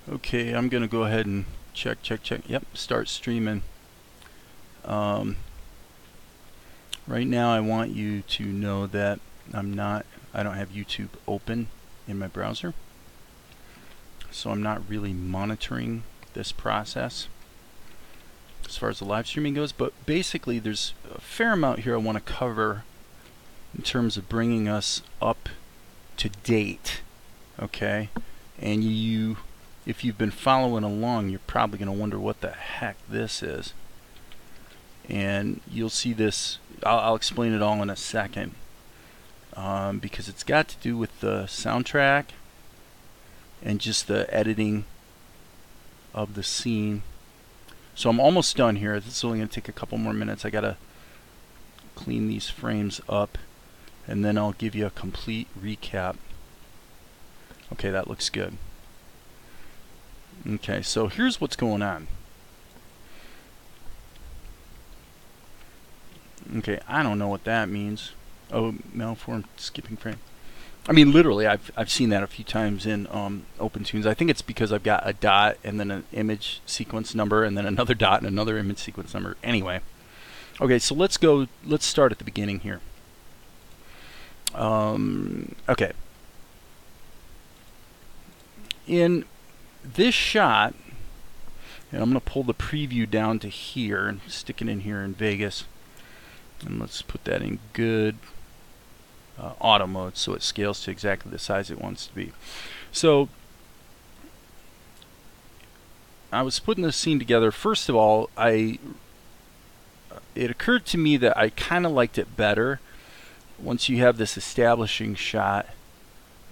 Okay, I'm gonna go ahead and check. Yep, start streaming. Right now I want you to know that I don't have YouTube open in my browser. So I'm not really monitoring this process as far as the live streaming goes, but basically there's a fair amount here I want to cover in terms of bringing us up to date, okay? And if you've been following along, you're probably going to wonder what the heck this is. And you'll see this, I'll explain it all in a second, because it's got to do with the soundtrack and just the editing of the scene. So I'm almost done here. This is only going to take a couple more minutes. I got to clean these frames up, and then I'll give you a complete recap. Okay, that looks good. Okay, so here's what's going on. Okay, I don't know what that means. Oh, malformed skipping frame. I mean, literally, I've seen that a few times in OpenTunes. I think it's because I've got a dot and then an image sequence number and then another dot and another image sequence number. Anyway, okay, so let's start at the beginning here. Okay. In this shot, and I'm going to pull the preview down to here and stick it in here in Vegas. And let's put that in good auto mode so it scales to exactly the size it wants to be. So I was putting this scene together. First of all, it occurred to me that I kind of liked it better once you have this establishing shot,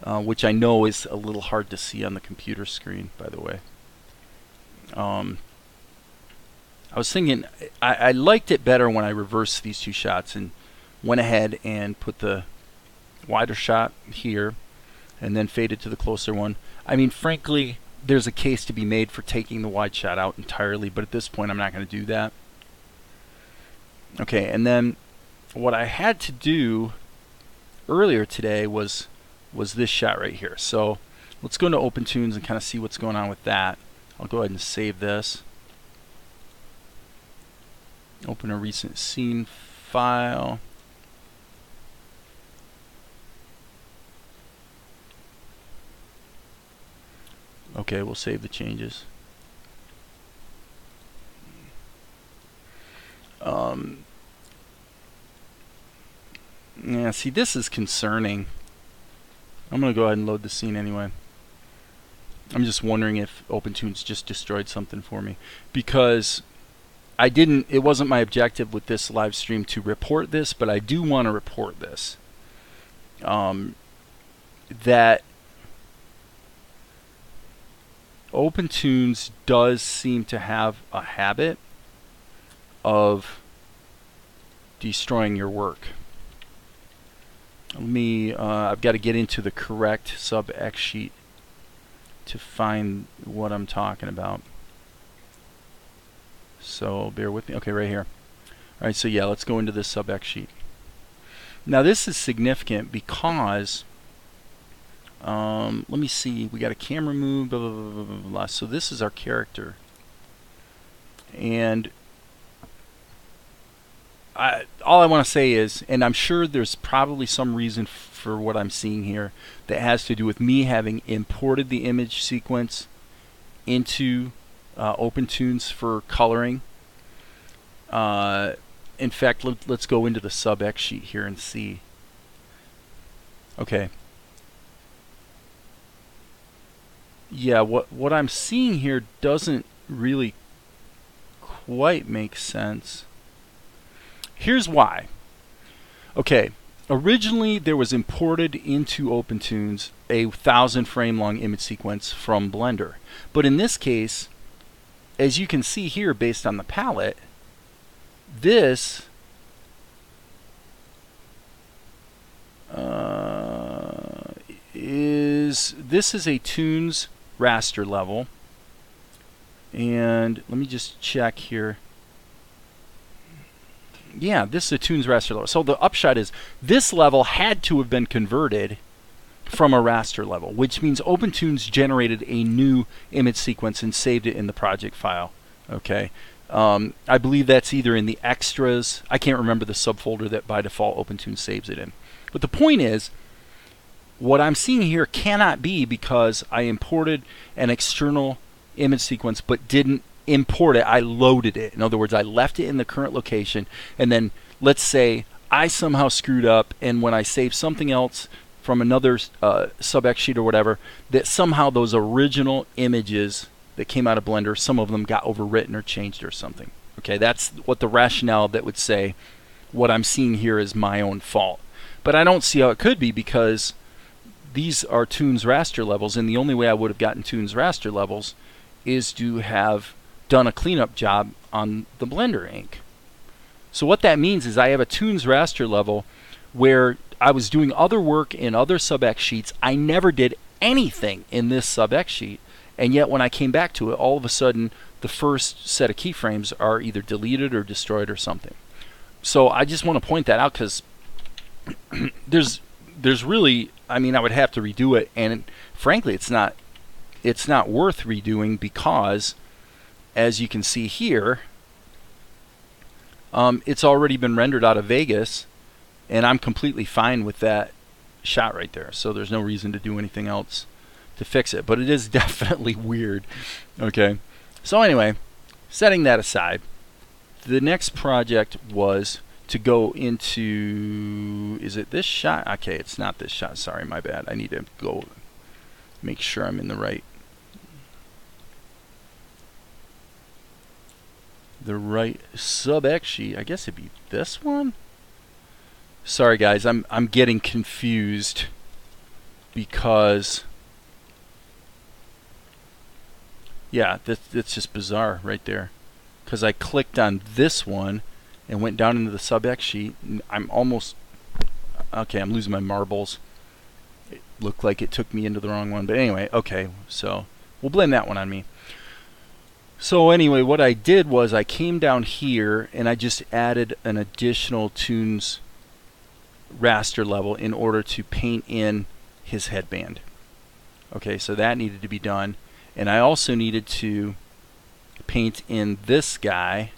which I know is a little hard to see on the computer screen, by the way. I was thinking I liked it better when I reversed these two shots and went ahead and put the wider shot here and then faded to the closer one. I mean, frankly, there's a case to be made for taking the wide shot out entirely, but at this point I'm not going to do that. Okay, and then what I had to do earlier today was this shot right here. So let's go into OpenTunes and kind of see what's going on with that. I'll go ahead and save this. Open a recent scene file. Okay, we'll save the changes. Yeah, see, this is concerning. I'm going to go ahead and load the scene anyway. I'm just wondering if OpenTunes just destroyed something for me, because it wasn't my objective with this live stream to report this, but I do want to report this. That OpenTunes does seem to have a habit of destroying your work. I've got to get into the correct sub-X sheet to find what I'm talking about. So bear with me. Okay, right here. Alright, so yeah, let's go into this sub-X sheet. Now this is significant because let me see, we got a camera move, blah, blah, blah, blah, blah. So this is our character. And all I want to say is, and I'm sure there's probably some reason for what I'm seeing here that has to do with me having imported the image sequence into OpenTunes for coloring. In fact, let's go into the sub-X sheet here and see. Okay. Yeah, what I'm seeing here doesn't really quite make sense. Here's why. Okay, originally there was imported into OpenTunes a 1,000 frame long image sequence from Blender. But in this case, as you can see here based on the palette, this is a Tunes raster level. And let me just check here. Yeah, this is a Tunes raster level. So the upshot is this level had to have been converted from a raster level, which means OpenTunes generated a new image sequence and saved it in the project file. Okay, I believe that's either in the extras. I can't remember the subfolder that by default OpenTunes saves it in. But the point is, what I'm seeing here cannot be because I imported an external image sequence but didn't import it. I loaded it. In other words, I left it in the current location, and then let's say I somehow screwed up, and when I save something else from another sub-X sheet or whatever, that somehow those original images that came out of Blender, some of them got overwritten or changed or something. Okay, that's what the rationale that would say what I'm seeing here is my own fault. But I don't see how it could be, because these are Toon's raster levels, and the only way I would have gotten Toon's raster levels is to have done a cleanup job on the Blender ink. So what that means is I have a Toon's raster level where I was doing other work in other sub-X sheets. I never did anything in this sub-X sheet, and yet when I came back to it, all of a sudden the first set of keyframes are either deleted or destroyed or something. So I just want to point that out, because there's really, I mean, I would have to redo it, and frankly it's not worth redoing, because as you can see here, it's already been rendered out of Vegas, and I'm completely fine with that shot right there. So there's no reason to do anything else to fix it. But it is definitely weird. Okay. So anyway, setting that aside, the next project was to go into, is it this shot? Okay, it's not this shot. Sorry, my bad. I need to go make sure I'm in the right sub-X sheet. I guess it'd be this one. Sorry guys, I'm getting confused, because yeah, that's just bizarre right there, because I clicked on this one and went down into the sub-X sheet, and I'm almost, okay, I'm losing my marbles. It looked like it took me into the wrong one, but anyway, okay, so we'll blame that one on me. So anyway, what I did was I came down here and I just added an additional Toon's raster level in order to paint in his headband. Okay, so that needed to be done, and I also needed to paint in this guy.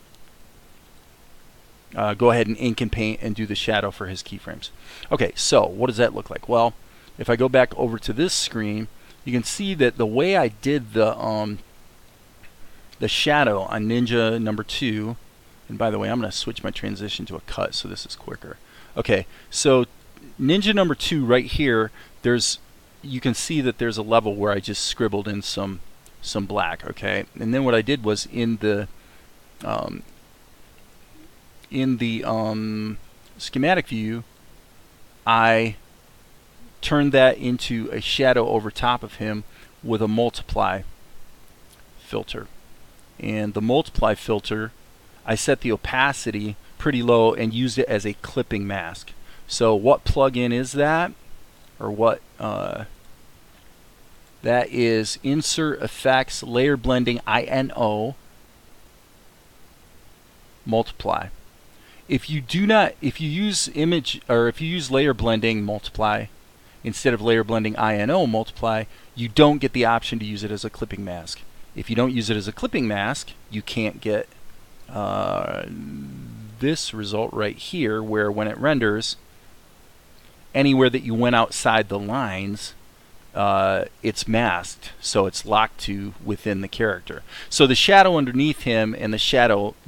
Go ahead and ink and paint and do the shadow for his keyframes. Okay, so what does that look like? Well, if I go back over to this screen, you can see that the way I did the shadow on Ninja number 2, and by the way, I'm going to switch my transition to a cut so this is quicker. Okay, so Ninja number 2 right here, you can see that there's a level where I just scribbled in some black. Okay, and then what I did was in the schematic view, I turned that into a shadow over top of him with a multiply filter. And the multiply filter, I set the opacity pretty low and used it as a clipping mask. So what plugin is that? Or what? That is Insert Effects Layer Blending INO Multiply. If you use layer blending multiply instead of layer blending INO multiply, you don't get the option to use it as a clipping mask. If you don't use it as a clipping mask, you can't get this result right here, where when it renders, anywhere that you went outside the lines, it's masked, so it's locked to within the character. So the shadow underneath him and the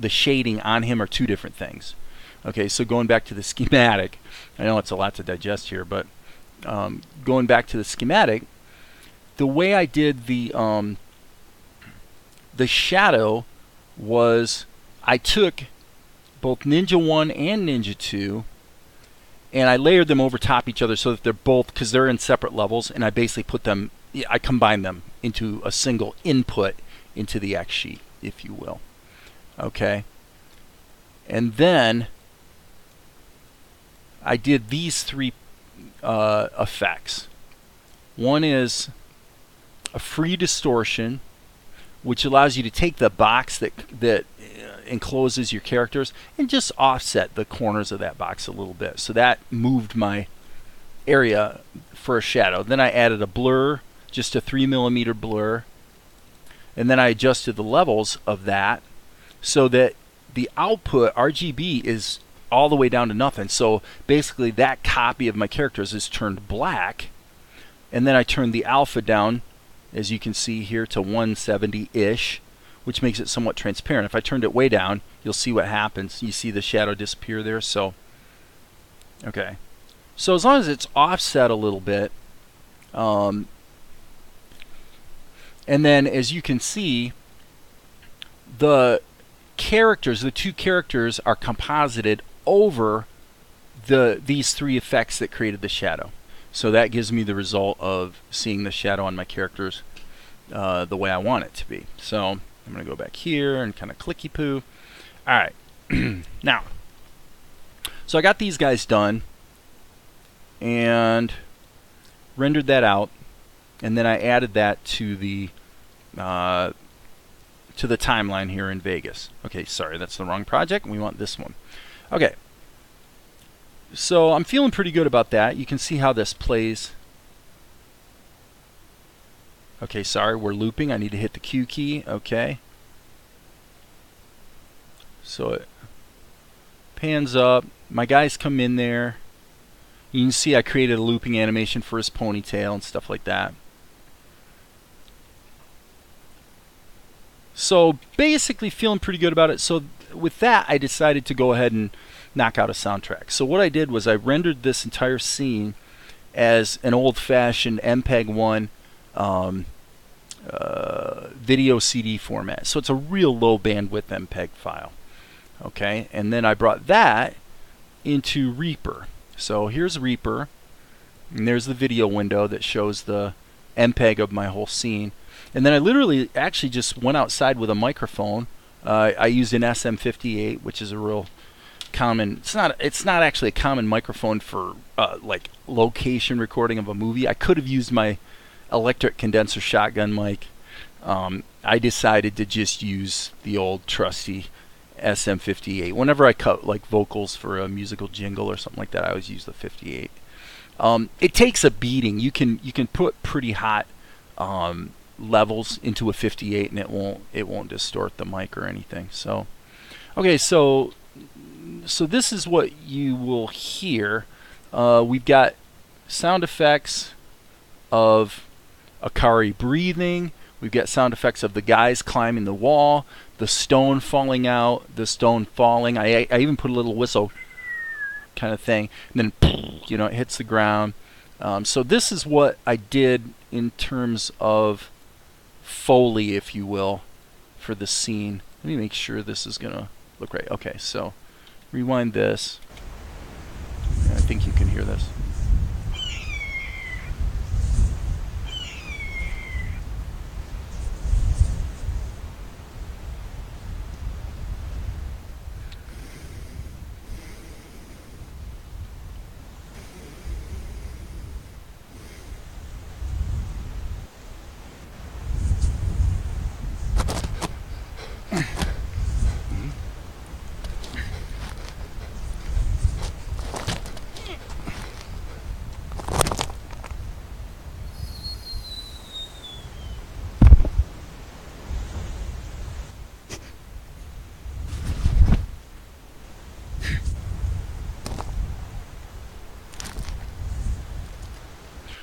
shading on him are two different things. Okay, so going back to the schematic, I know it's a lot to digest here, but going back to the schematic, the way I did the shadow was I took both Ninja 1 and Ninja 2 and I layered them over top each other so that they're both, because they're in separate levels, and I basically I combined them into a single input into the X sheet, if you will. Okay, and then I did these three effects. One is a free distortion, which allows you to take the box that encloses your characters and just offset the corners of that box a little bit. So that moved my area for a shadow. Then I added a blur, just a 3mm blur, and then I adjusted the levels of that so that the output RGB is all the way down to nothing. So basically that copy of my characters is turned black, and then I turned the alpha down, as you can see here, to 170-ish, which makes it somewhat transparent. If I turned it way down, you'll see what happens. You see the shadow disappear there. So okay, so as long as it's offset a little bit, and then as you can see, the characters, the two characters, are composited over these three effects that created the shadow. So that gives me the result of seeing the shadow on my characters the way I want it to be. So I'm going to go back here and kind of clicky poo. All right. Now, so I got these guys done and rendered that out, and then I added that to the timeline here in Vegas. Okay, sorry, that's the wrong project. We want this one. Okay. So I'm feeling pretty good about that. You can see how this plays. Okay, sorry, we're looping. I need to hit the Q key. Okay. So it pans up. My guys come in there. You can see I created a looping animation for his ponytail and stuff like that. So basically feeling pretty good about it. So with that, I decided to go ahead and knock out a soundtrack. So what I did was I rendered this entire scene as an old-fashioned MPEG-1 video CD format. So it's a real low bandwidth MPEG file. Okay, and then I brought that into Reaper. So here's Reaper, and there's the video window that shows the MPEG of my whole scene. And then I literally actually just went outside with a microphone. I used an SM58, which is a real common. It's not actually a common microphone for like location recording of a movie. I could have used my electric condenser shotgun mic. I decided to just use the old trusty SM58. Whenever I cut like vocals for a musical jingle or something like that, I always use the 58. It takes a beating. You can put pretty hot levels into a 58 and it won't distort the mic or anything. So okay, so this is what you will hear. We've got sound effects of Akari breathing. We've got sound effects of the guys climbing the wall, the stone falling out, the stone falling. I even put a little whistle kind of thing, and then you know, it hits the ground. So this is what I did in terms of foley, if you will, for the scene. Let me make sure this is gonna look right. Okay, so rewind this. I think you can hear this.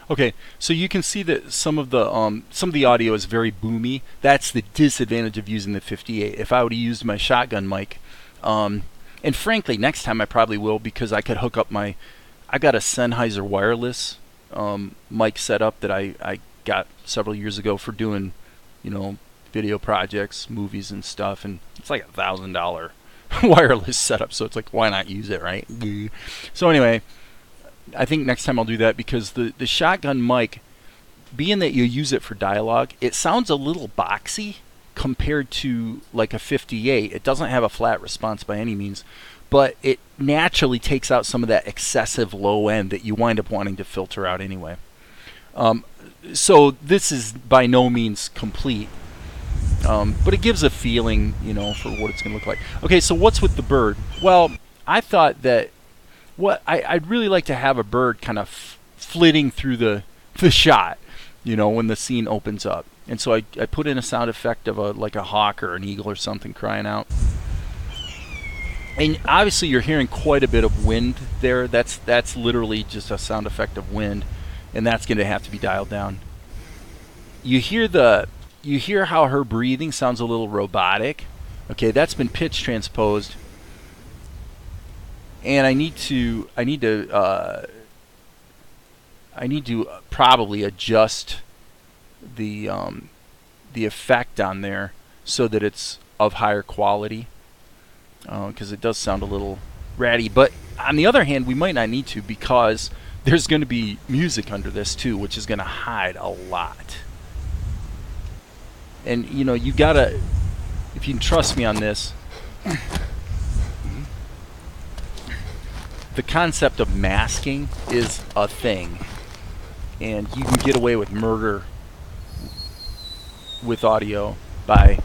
Okay, so you can see that some of the audio is very boomy. That's the disadvantage of using the 58. If I would have used my shotgun mic, and frankly, next time I probably will, because I could hook up I got a Sennheiser wireless mic setup that I got several years ago for doing, you know, video projects, movies and stuff, and it's like $1,000 wireless setup. So it's like, why not use it, right? So anyway, I think next time I'll do that, because the shotgun mic, being that you use it for dialogue, it sounds a little boxy compared to like a 58. It doesn't have a flat response by any means, but it naturally takes out some of that excessive low end that you wind up wanting to filter out anyway. So this is by no means complete, but it gives a feeling, you know, for what it's going to look like. Okay, so what's with the bird? Well, I thought that I'd really like to have a bird kind of flitting through the shot, you know, when the scene opens up. And so I put in a sound effect of like a hawk or an eagle or something crying out. And obviously you're hearing quite a bit of wind there. That's literally just a sound effect of wind, and that's going to have to be dialed down. You hear how her breathing sounds a little robotic. Okay, that's been pitch transposed. And I need to probably adjust the effect on there so that it's of higher quality, because it does sound a little ratty. But on the other hand, we might not need to, because there's going to be music under this too, which is going to hide a lot. And you know, you gotta, if you can trust me on this, the concept of masking is a thing, and you can get away with murder with audio by,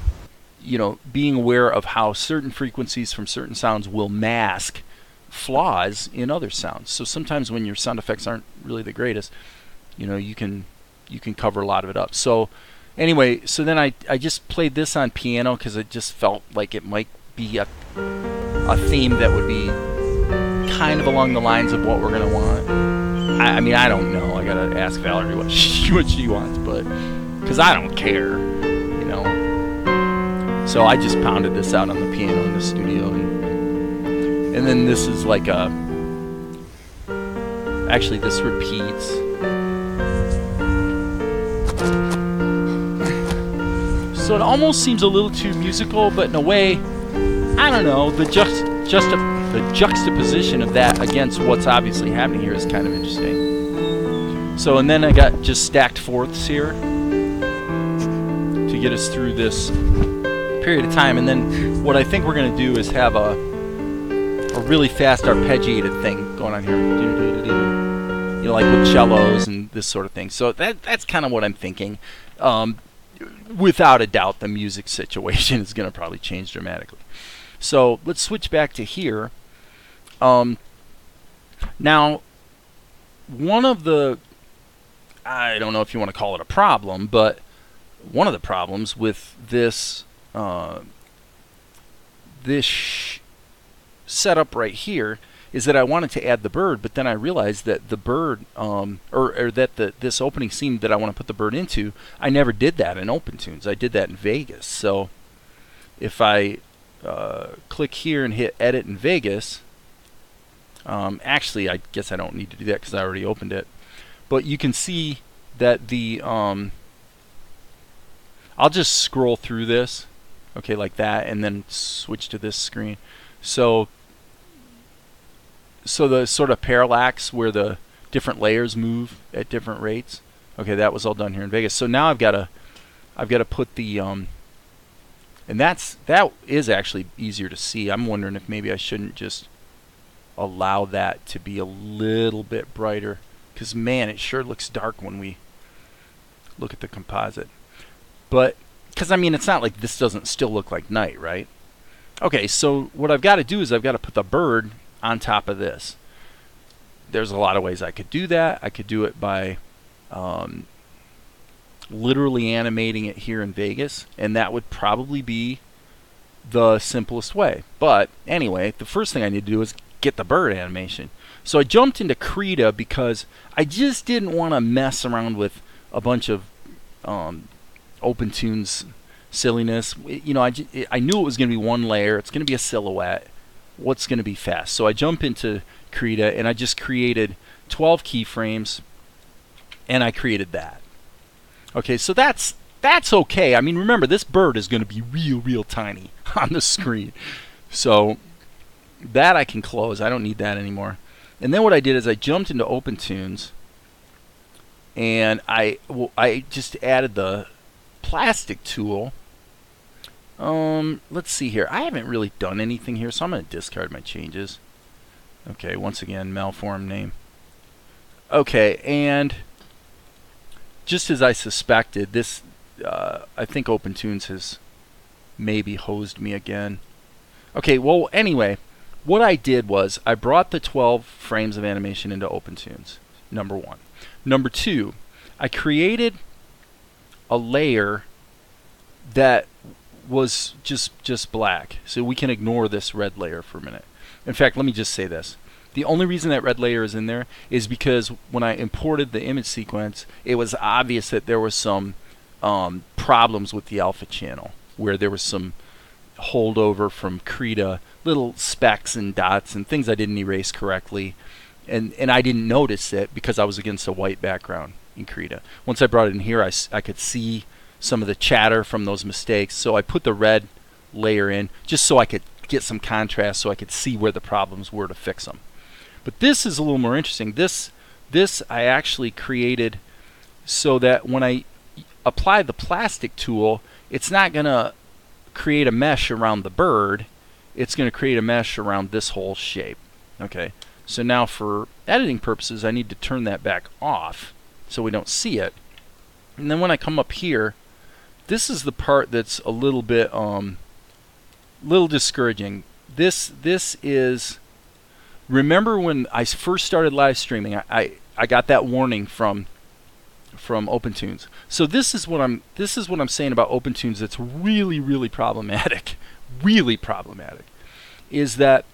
you know, being aware of how certain frequencies from certain sounds will mask flaws in other sounds. So sometimes when your sound effects aren't really the greatest, you know, you can cover a lot of it up. So anyway, so then I just played this on piano because it just felt like it might be a theme that would be kind of along the lines of what we're gonna want. I mean, I don't know. I gotta ask Valerie what she wants, but because I don't care, you know. So I just pounded this out on the piano in the studio, and then this is like a. Actually, this repeats. So it almost seems a little too musical, but in a way, I don't know. The juxtaposition of that against what's obviously happening here is kind of interesting. So, and then I got just stacked fourths here to get us through this period of time. And then what I think we're going to do is have a really fast arpeggiated thing going on here. You know, like with cellos and this sort of thing. So that's kind of what I'm thinking. Without a doubt, the music situation is going to probably change dramatically. So let's switch back to here. Now, one of the, I don't know if you want to call it a problem, but one of the problems with this setup right here is that I wanted to add the bird, but then I realized that the bird, this opening scene that I want to put the bird into, I never did that in OpenTunes. I did that in Vegas. So if I click here and hit Edit in Vegas, actually I guess I don't need to do that because I already opened it. But you can see that the I'll just scroll through this, okay, like that, and then switch to this screen. So the sort of parallax where the different layers move at different rates. Okay, that was all done here in Vegas. So now I've got to put the and that is actually easier to see. I'm wondering if maybe I shouldn't just allow that to be a little bit brighter, because man, it sure looks dark when we look at the composite. But because I mean, it's not like this doesn't still look like night, right? Okay, so what I've got to do is I've got to put the bird on top of this. There's a lot of ways I could do that. I could do it by literally animating it here in Vegas, and that would probably be the simplest way. But anyway, the first thing I need to do is get the bird animation. So I jumped into Krita because I just didn't want to mess around with a bunch of OpenTunes silliness. You know, I knew it was going to be one layer. It's going to be a silhouette. What's going to be fast? So I jump into Krita and I just created 12 keyframes, and I created that. Okay, so that's okay. I mean, remember, this bird is going to be real tiny on the screen. So that I can close. I don't need that anymore. And then what I did is I jumped into OpenTunes, and I just added the plastic tool. Let's see here. I haven't really done anything here, so I'm going to discard my changes. Okay, once again, malformed name. Okay, and just as I suspected, this I think OpenTunes has maybe hosed me again. Okay, well, anyway, what I did was I brought the 12 frames of animation into OpenTunes, number one. Number two, I created a layer that was just black. So we can ignore this red layer for a minute. In fact, let me just say this. The only reason that red layer is in there is because when I imported the image sequence, it was obvious that there was some problems with the alpha channel, where there was some holdover from Krita, little specks and dots and things I didn't erase correctly. And I didn't notice it because I was against a white background in Krita. Once I brought it in here, I could see some of the chatter from those mistakes. So I put the red layer in just so I could get some contrast, so I could see where the problems were to fix them. But this is a little more interesting. This I actually created so that when I apply the plastic tool, it's not going to create a mesh around the bird. It's going to create a mesh around this whole shape. Okay, so now for editing purposes, I need to turn that back off so we don't see it. And then when I come up here, this is the part that's a little bit little discouraging. This is, remember when I first started live streaming, I got that warning from OpenTunes. So this is what I'm saying about OpenTunes that's really problematic. Really problematic is that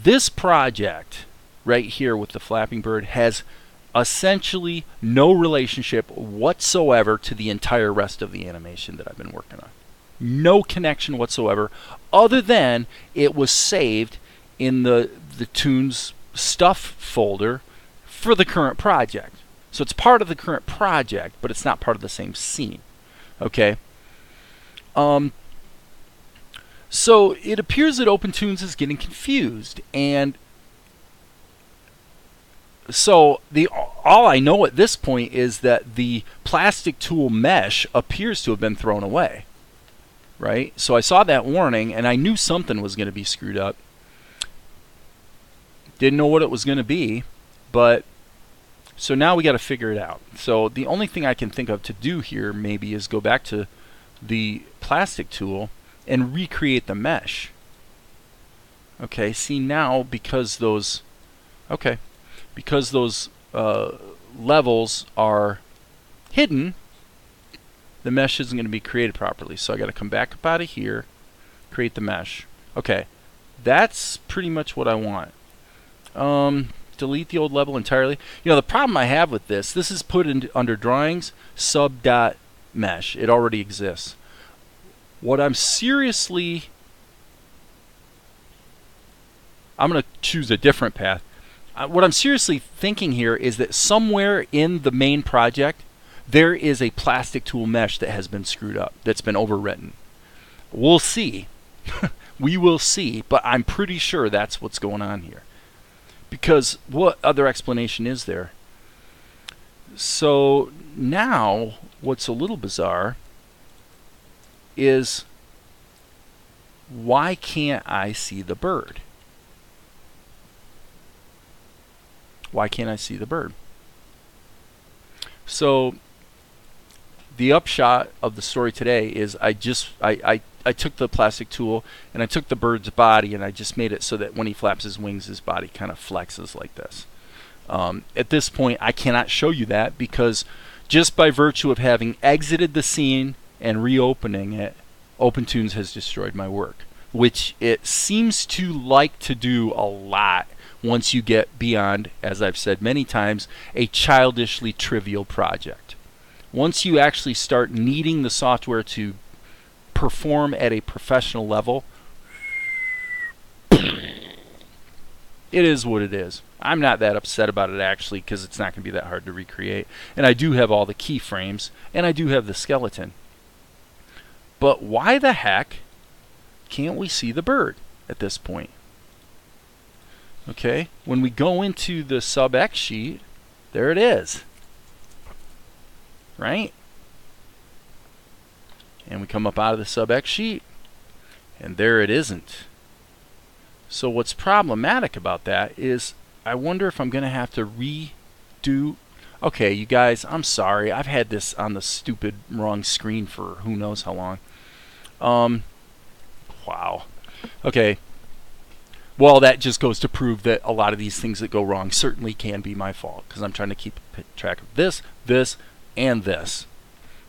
this project right here with the flapping bird has essentially no relationship whatsoever to the entire rest of the animation that I've been working on. No connection whatsoever, other than it was saved in the tunes stuff folder for the current project. So it's part of the current project, but it's not part of the same scene. Okay. So it appears that OpenTunes is getting confused, and so all I know at this point is that the plastic tool mesh appears to have been thrown away. Right? So I saw that warning and I knew something was going to be screwed up. Didn't know what it was going to be, but so now we got to figure it out. So the only thing I can think of to do here maybe is go back to the plastic tool and recreate the mesh. Okay, see now because those levels are hidden, the mesh isn't going to be created properly. So I got to come back up out of here, create the mesh. Okay, that's pretty much what I want. Delete the old level entirely. You know, the problem I have with this is put in under drawings, sub.mesh. It already exists. What I'm going to choose a different path. What I'm seriously thinking here is that somewhere in the main project, there is a plastic tool mesh that has been screwed up, that's been overwritten. We'll see. We will see, but I'm pretty sure that's what's going on here. Because what other explanation is there? So now, what's a little bizarre is, why can't I see the bird? Why can't I see the bird? So the upshot of the story today is I took the plastic tool and I took the bird's body and I just made it so that when he flaps his wings, his body kind of flexes like this. At this point, I cannot show you that because just by virtue of having exited the scene and reopening it, OpenTunes has destroyed my work, which it seems to like to do a lot once you get beyond, as I've said many times, a childishly trivial project. Once you actually start needing the software to perform at a professional level, it is what it is. I'm not that upset about it actually because it's not going to be that hard to recreate. And I do have all the keyframes and I do have the skeleton. But why the heck can't we see the bird at this point? Okay, when we go into the sub X sheet, there it is. Right? And we come up out of the sub X sheet, and there it isn't. So what's problematic about that is I wonder if I'm going to have to redo. Okay, you guys, I'm sorry. I've had this on the stupid wrong screen for who knows how long. Wow. Okay. Well, that just goes to prove that a lot of these things that go wrong certainly can be my fault, because I'm trying to keep track of this, this, and this,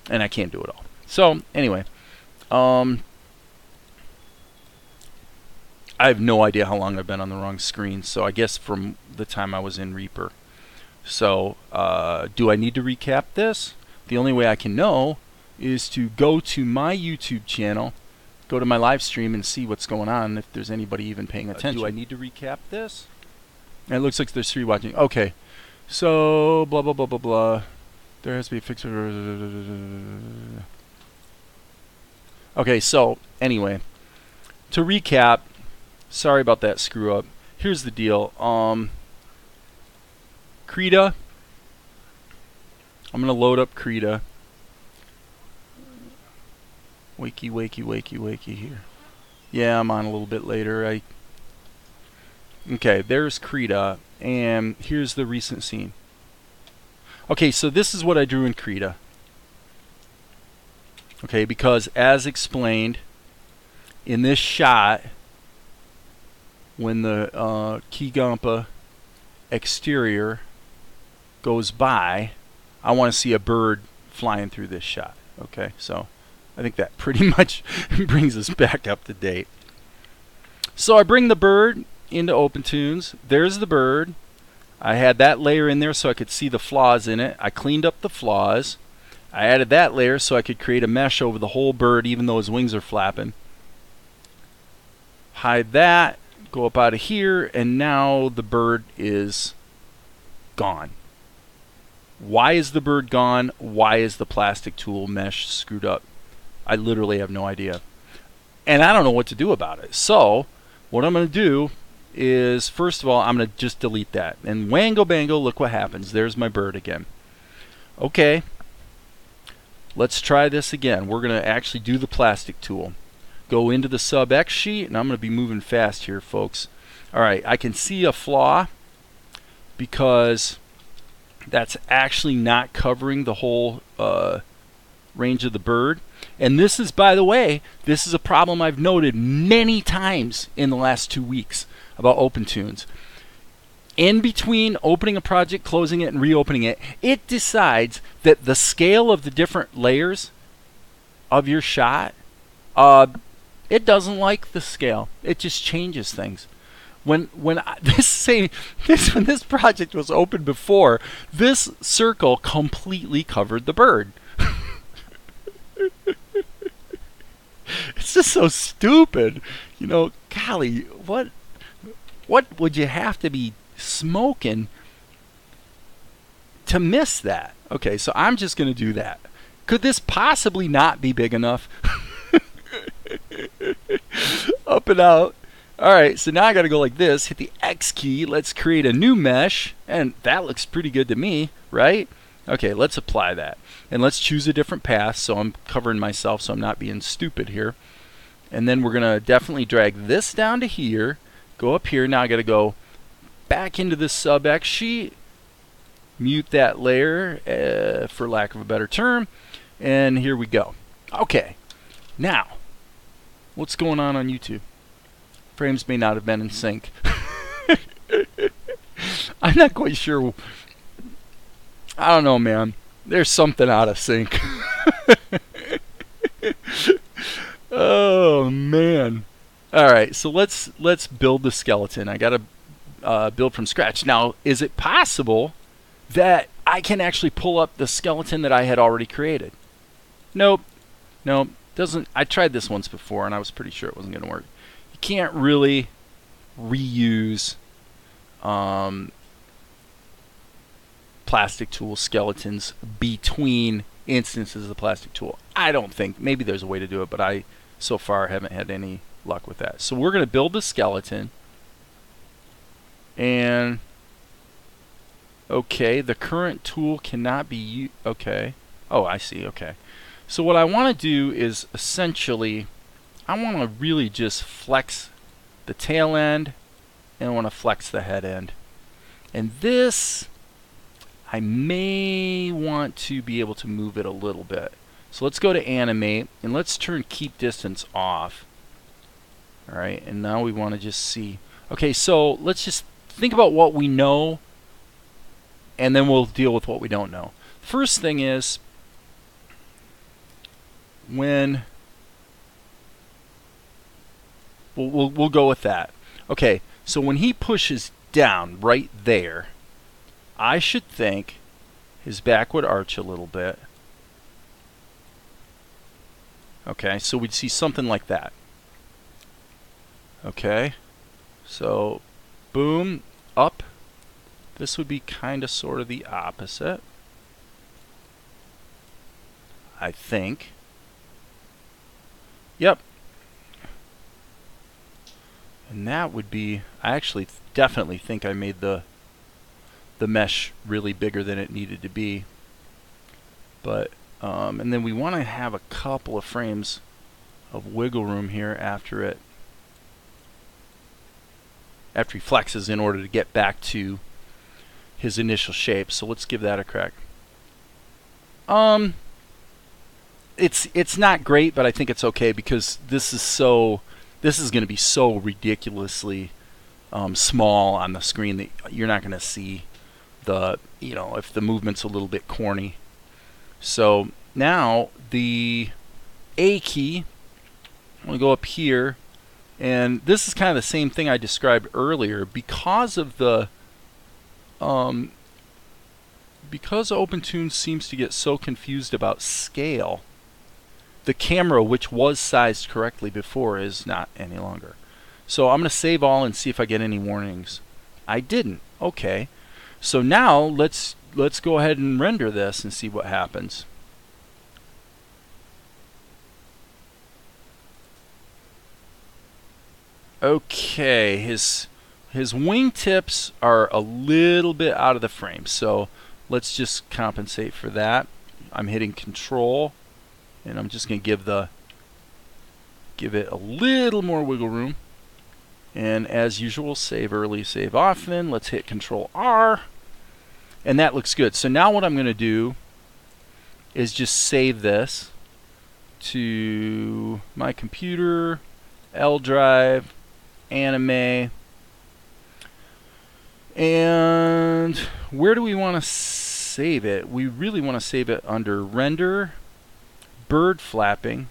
and I can't do it all. So anyway, I have no idea how long I've been on the wrong screen, so I guess from the time I was in Reaper. So do I need to recap this? The only way I can know is to go to my YouTube channel, go to my live stream, and see what's going on, if there's anybody even paying attention. Do I need to recap this? And it looks like there's 3 watching. Okay, so blah blah blah blah blah. There has to be a fixer. Okay, so anyway, to recap, sorry about that screw up. Here's the deal. Krita. I'm gonna load up Krita. Wakey, wakey, wakey, wakey here. Yeah, I'm on a little bit later. Okay, there's Krita, and here's the recent scene. Okay, so this is what I drew in Krita. Okay, because as explained in this shot, when the Kigampa exterior goes by, I want to see a bird flying through this shot. Okay, so I think that pretty much brings us back up to date. So I bring the bird into OpenToons. There's the bird. I had that layer in there so I could see the flaws in it. I cleaned up the flaws. I added that layer so I could create a mesh over the whole bird even though his wings are flapping. Hide that. Go up out of here, and now the bird is gone. Why is the bird gone? Why is the plastic tool mesh screwed up? I literally have no idea. And I don't know what to do about it. So what I'm going to do is, first of all, I'm going to just delete that. And wango bango, look what happens. There's my bird again. Okay. Let's try this again. We're going to actually do the plastic tool. Go into the sub X sheet, and I'm going to be moving fast here, folks. All right, I can see a flaw because that's actually not covering the whole range of the bird. And this is, by the way, this is a problem I've noted many times in the last 2 weeks about OpenToons. In between opening a project, closing it, and reopening it, it decides that the scale of the different layers of your shot, it doesn't like the scale. It just changes things. When this project was open before, this circle completely covered the bird. It's just so stupid. You know, golly, what would you have to be smoking to miss that? Okay, so I'm just going to do that. Could this possibly not be big enough? Up and out. Alright, so now I got to go like this, hit the X key, let's create a new mesh, and that looks pretty good to me, right? Okay, let's apply that. And let's choose a different path, so I'm covering myself so I'm not being stupid here. And then we're going to definitely drag this down to here, go up here. Now I got to go back into this sub X sheet, mute that layer for lack of a better term, and here we go. Okay, now what's going on YouTube? Frames may not have been in sync. I'm not quite sure. I don't know, man. There's something out of sync. Oh man. Alright, so let's build the skeleton. I gotta build from scratch. Now, is it possible that I can actually pull up the skeleton that I had already created? Nope. Nope. Doesn't. I tried this once before and I was pretty sure it wasn't gonna work. You can't really reuse plastic tool skeletons between instances of the plastic tool. I don't think. Maybe there's a way to do it, but I so far haven't had any luck with that. So we're going to build the skeleton, and okay, the current tool cannot be used. Okay. Oh, I see. Okay. So what I want to do is essentially, I want to really just flex the tail end, and I want to flex the head end. And this, I may want to be able to move it a little bit. So let's go to animate, and let's turn keep distance off. Alright, and now we want to just see. Okay, so let's just think about what we know, and then we'll deal with what we don't know. First thing is, when we'll go with that. Okay, so when he pushes down right there, I should think his back would arch a little bit. Okay, so we'd see something like that. Okay, so boom, up. This would be kind of sort of the opposite, I think. Yep. And that would be, I actually definitely think I made the mesh really bigger than it needed to be. But, and then we want to have a couple of frames of wiggle room here after he flexes in order to get back to his initial shape. So let's give that a crack. It's not great, but I think it's okay because this is going to be so ridiculously small on the screen that you're not going to see if the movement's a little bit corny. So now the A key, I'm going to go up here, and this is kind of the same thing I described earlier. Because of because OpenToon seems to get so confused about scale, the camera, which was sized correctly before, is not any longer. So I'm going to save all and see if I get any warnings. I didn't. Okay. So now let's go ahead and render this and see what happens. Okay, his wingtips are a little bit out of the frame, so let's just compensate for that. I'm hitting Control, and I'm just going to give it a little more wiggle room. And as usual, save early, save often. Let's hit Control R, and that looks good. So now what I'm going to do is just save this to my computer, L drive, anime, and where do we want to save it? We really want to save it under render, bird flapping.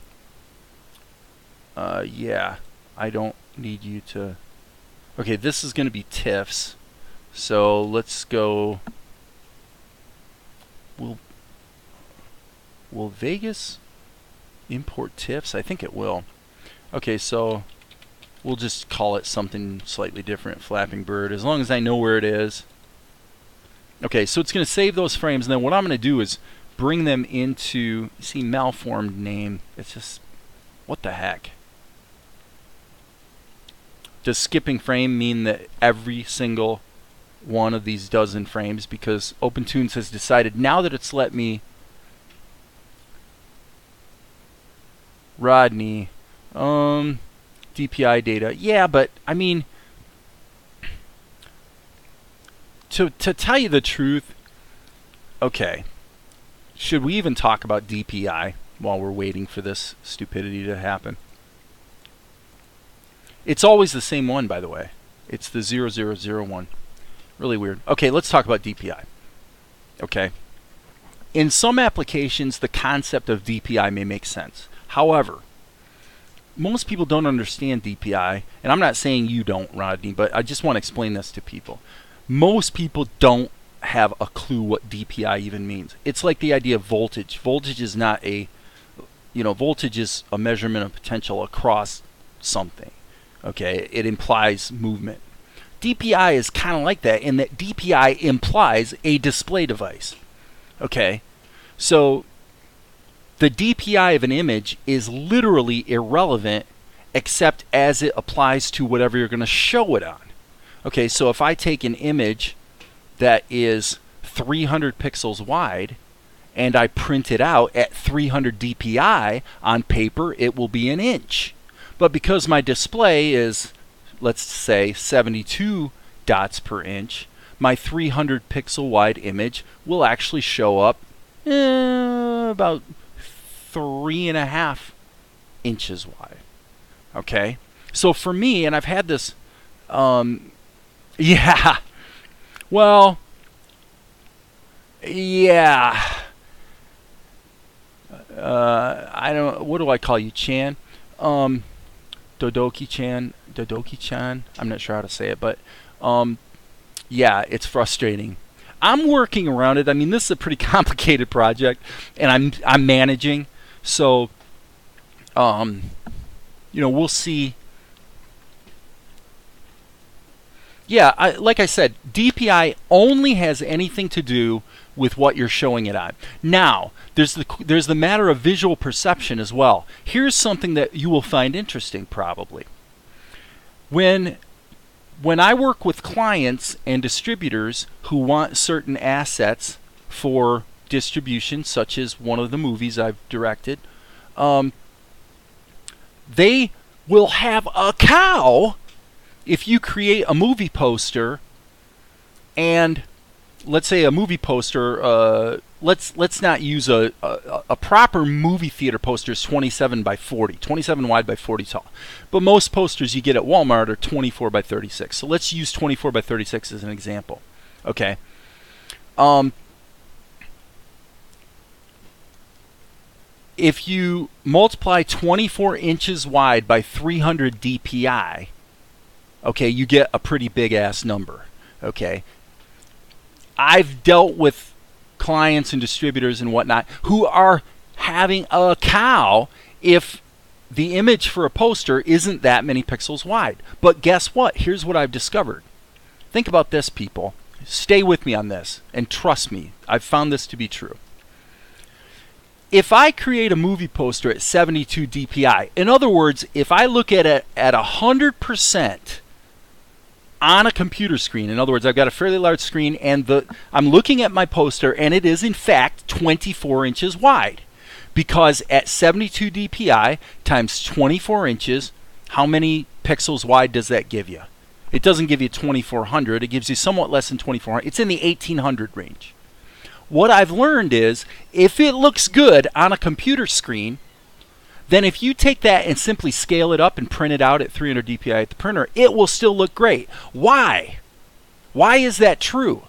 Yeah, I don't need you to. Okay, this is going to be TIFFs, so let's go. Will Vegas import TIFFs? I think it will. Okay, so we'll just call it something slightly different, flapping bird, as long as I know where it is. Okay, so it's going to save those frames, and then what I'm going to do is bring them into, see, malformed name. It's just, what the heck? Does skipping frame mean that every single one of these dozen frames? Because OpenToons has decided, now that it's let me Rodney, DPI data. Yeah, but I mean, to tell you the truth, okay, should we even talk about DPI while we're waiting for this stupidity to happen? It's always the same one, by the way. It's the 0001. Really weird. Okay, let's talk about DPI. Okay. In some applications, the concept of DPI may make sense. However, most people don't understand DPI, and I'm not saying you don't, Rodney, but I just want to explain this to people. Most people don't have a clue what DPI even means. It's like the idea of voltage. Voltage is not a, voltage is a measurement of potential across something. Okay, it implies movement. DPI is kind of like that in that DPI implies a display device. Okay, so the DPI of an image is literally irrelevant except as it applies to whatever you're going to show it on. Okay, so if I take an image that is 300 pixels wide and I print it out at 300 DPI on paper, it will be an inch. But because my display is, let's say, 72 dots per inch, my 300 pixel wide image will actually show up about 3.5 inches wide. Okay, so for me, and I've had this Yeah. Well, yeah. I don't. What do I call you, Chan? Dodoki-chan. Dodoki-chan. I'm not sure how to say it, but yeah, it's frustrating. I'm working around it. I mean, this is a pretty complicated project, and I'm managing. So, we'll see. Yeah, like I said, DPI only has anything to do with what you're showing it on. Now, there's the matter of visual perception as well. Here's something that you will find interesting probably. When I work with clients and distributors who want certain assets for distribution, such as one of the movies I've directed, they will have a cow if you create a movie poster. And let's say a movie poster, let's not use a proper movie theater poster is 27 by 40, 27 wide by 40 tall. But most posters you get at Walmart are 24 by 36. So let's use 24 by 36 as an example. Okay. If you multiply 24 inches wide by 300 DPI, okay, you get a pretty big ass number. Okay. I've dealt with clients and distributors and whatnot who are having a cow if the image for a poster isn't that many pixels wide. But guess what? Here's what I've discovered. Think about this, people. Stay with me on this, and trust me, I've found this to be true. If I create a movie poster at 72 DPI, in other words, if I look at it at 100% on a computer screen, in other words, I've got a fairly large screen, and I'm looking at my poster, and it is in fact 24 inches wide. Because at 72 DPI times 24 inches, how many pixels wide does that give you? It doesn't give you 2400, it gives you somewhat less than 2400. It's in the 1800 range. What I've learned is, if it looks good on a computer screen, then if you take that and simply scale it up and print it out at 300 DPI at the printer, it will still look great. Why? Why is that true?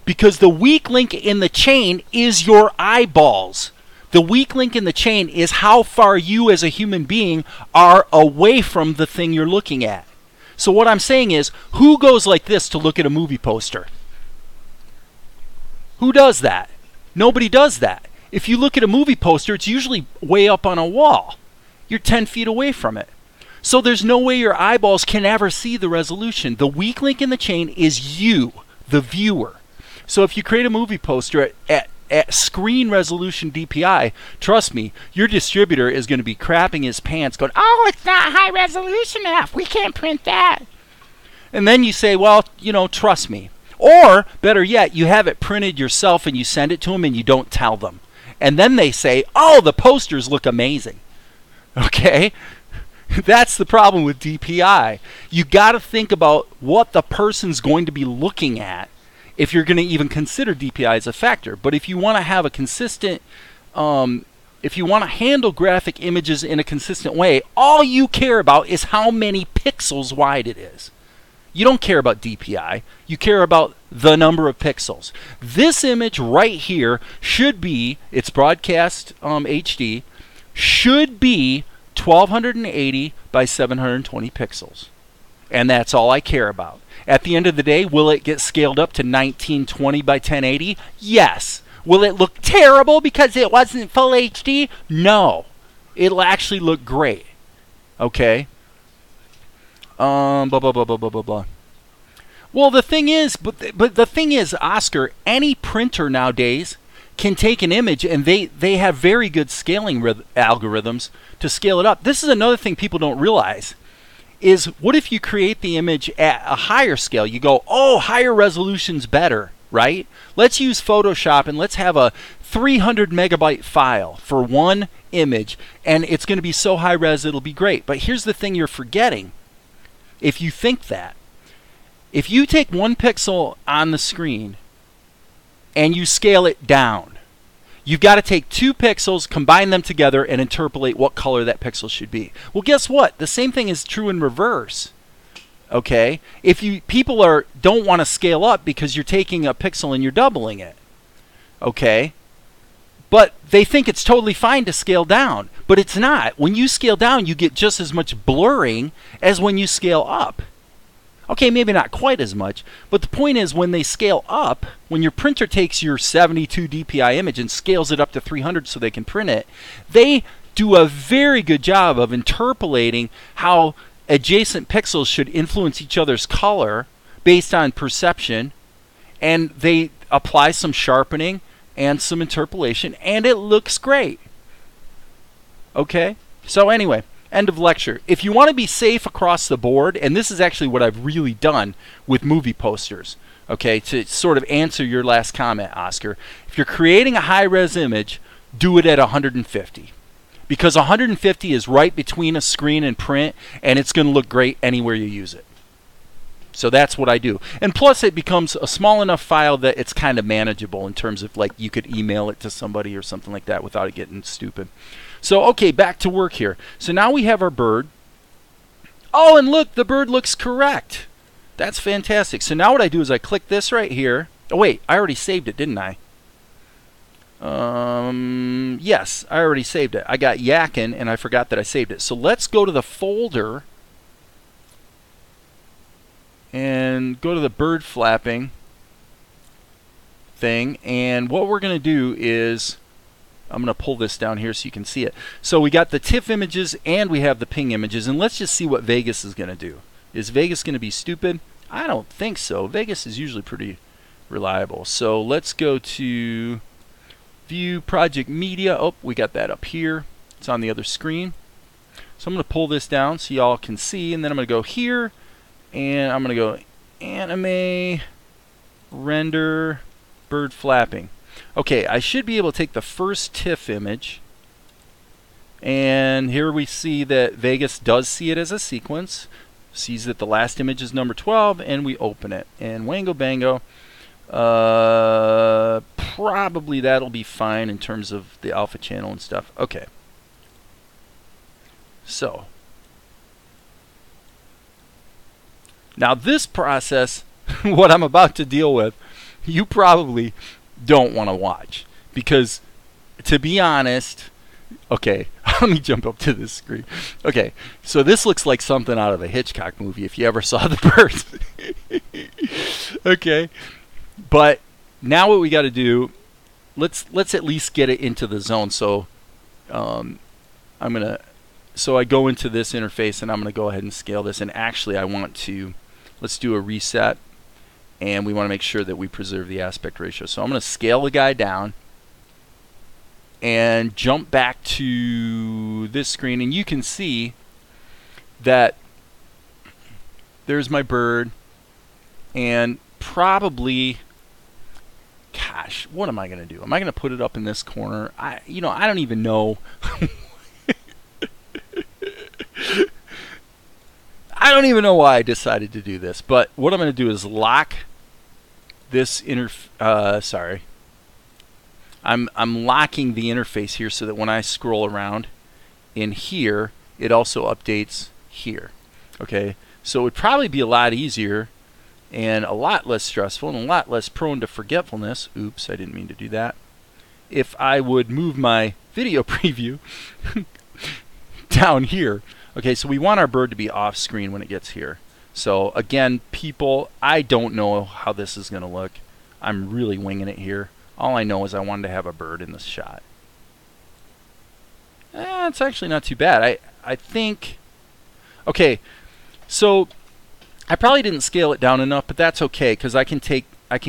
Because the weak link in the chain is your eyeballs. The weak link in the chain is how far you as a human being are away from the thing you're looking at. So what I'm saying is, who goes like this to look at a movie poster? Who does that? Nobody does that. If you look at a movie poster, it's usually way up on a wall. You're 10 feet away from it. So there's no way your eyeballs can ever see the resolution. The weak link in the chain is you, the viewer. So if you create a movie poster at screen resolution DPI, trust me, your distributor is going to be crapping his pants going, oh, it's not high resolution enough. We can't print that. And then you say, well, trust me. Or, better yet, you have it printed yourself and you send it to them and you don't tell them. And then they say, oh, the posters look amazing. Okay? That's the problem with DPI. You got to think about what the person's going to be looking at if you're going to even consider DPI as a factor. But if you want to have a consistent, if you want to handle graphic images in a consistent way, all you care about is how many pixels wide it is. You don't care about DPI. You care about the number of pixels. This image right here should be, it's broadcast HD, should be 1280 by 720 pixels. And that's all I care about. At the end of the day, will it get scaled up to 1920 by 1080? Yes. Will it look terrible because it wasn't full HD? No. It'll actually look great. Okay? Blah, blah, blah, blah, blah, blah, blah. Well, the thing is, but the thing is, Oscar, any printer nowadays can take an image, and they have very good scaling algorithms to scale it up. This is another thing people don't realize, is what if you create the image at a higher scale? You go, oh, higher resolution's better, right? Let's use Photoshop, and let's have a 300 megabyte file for one image, and it's going to be so high res it'll be great. But here's the thing you're forgetting. If you think that, if you take 1 pixel on the screen and you scale it down, you've got to take 2 pixels, combine them together, and interpolate what color that pixel should be. Well, guess what? The same thing is true in reverse. Okay, if you people don't want to scale up because you're taking a pixel and you're doubling it. Okay, but they think it's totally fine to scale down, but it's not. When you scale down, you get just as much blurring as when you scale up. Okay, maybe not quite as much, but the point is when they scale up, when your printer takes your 72 dpi image and scales it up to 300 so they can print it, they do a very good job of interpolating how adjacent pixels should influence each other's color based on perception, and they apply some sharpening and some interpolation, and it looks great. Okay, so anyway, end of lecture. If you want to be safe across the board, and this is actually what I've really done with movie posters, okay, to sort of answer your last comment, Oscar, if you're creating a high-res image, do it at 150. Because 150 is right between a screen and print, and it's going to look great anywhere you use it. So that's what I do. And plus it becomes a small enough file that it's kind of manageable in terms of like you could email it to somebody or something like that without it getting stupid. So okay, back to work here. So now we have our bird. Oh, and look, the bird looks correct. That's fantastic. So now what I do is I click this right here. Oh wait, I already saved it, didn't I? Yes, I already saved it. I got yakking and I forgot that I saved it. So let's go to the folder and go to the bird flapping thing, and what we're going to do is I'm going to pull this down here so you can see it. So we got the TIFF images and we have the ping images, and let's just see what Vegas is going to do. Is Vegas going to be stupid? I don't think so. Vegas is usually pretty reliable. So let's go to View Project Media. Oh, we got that up here. It's on the other screen. So I'm going to pull this down so y'all can see, and then I'm going to go here, and I'm going to go Anime, Render, Bird Flapping. Okay, I should be able to take the first TIFF image, and here we see that Vegas does see it as a sequence, sees that the last image is number 12, and we open it. And Wango Bango, probably that'll be fine in terms of the alpha channel and stuff. Okay. So now this process, what I'm about to deal with, you probably don't want to watch, because to be honest, okay, let me jump up to this screen. Okay, so this looks like something out of a Hitchcock movie if you ever saw The Birds. Okay, but now what we got to do, let's at least get it into the zone. So so I go into this interface and I'm gonna go ahead and scale this, and actually I want to, let's do a reset, and we want to make sure that we preserve the aspect ratio. So I'm going to scale the guy down and jump back to this screen, and you can see that there's my bird, and probably, gosh, what am I going to do? Am I going to put it up in this corner? I don't even know. I don't even know why I decided to do this, but what I'm going to do is lock this I'm locking the interface here so that when I scroll around in here, it also updates here. Okay, so it would probably be a lot easier and a lot less stressful and a lot less prone to forgetfulness. Oops, I didn't mean to do that. If I would move my video preview down here. Okay, so we want our bird to be off screen when it gets here. So again, people, I don't know how this is going to look. I'm really winging it here. All I know is I wanted to have a bird in this shot. It's actually not too bad. I think, okay, so I probably didn't scale it down enough, but that's okay, because I can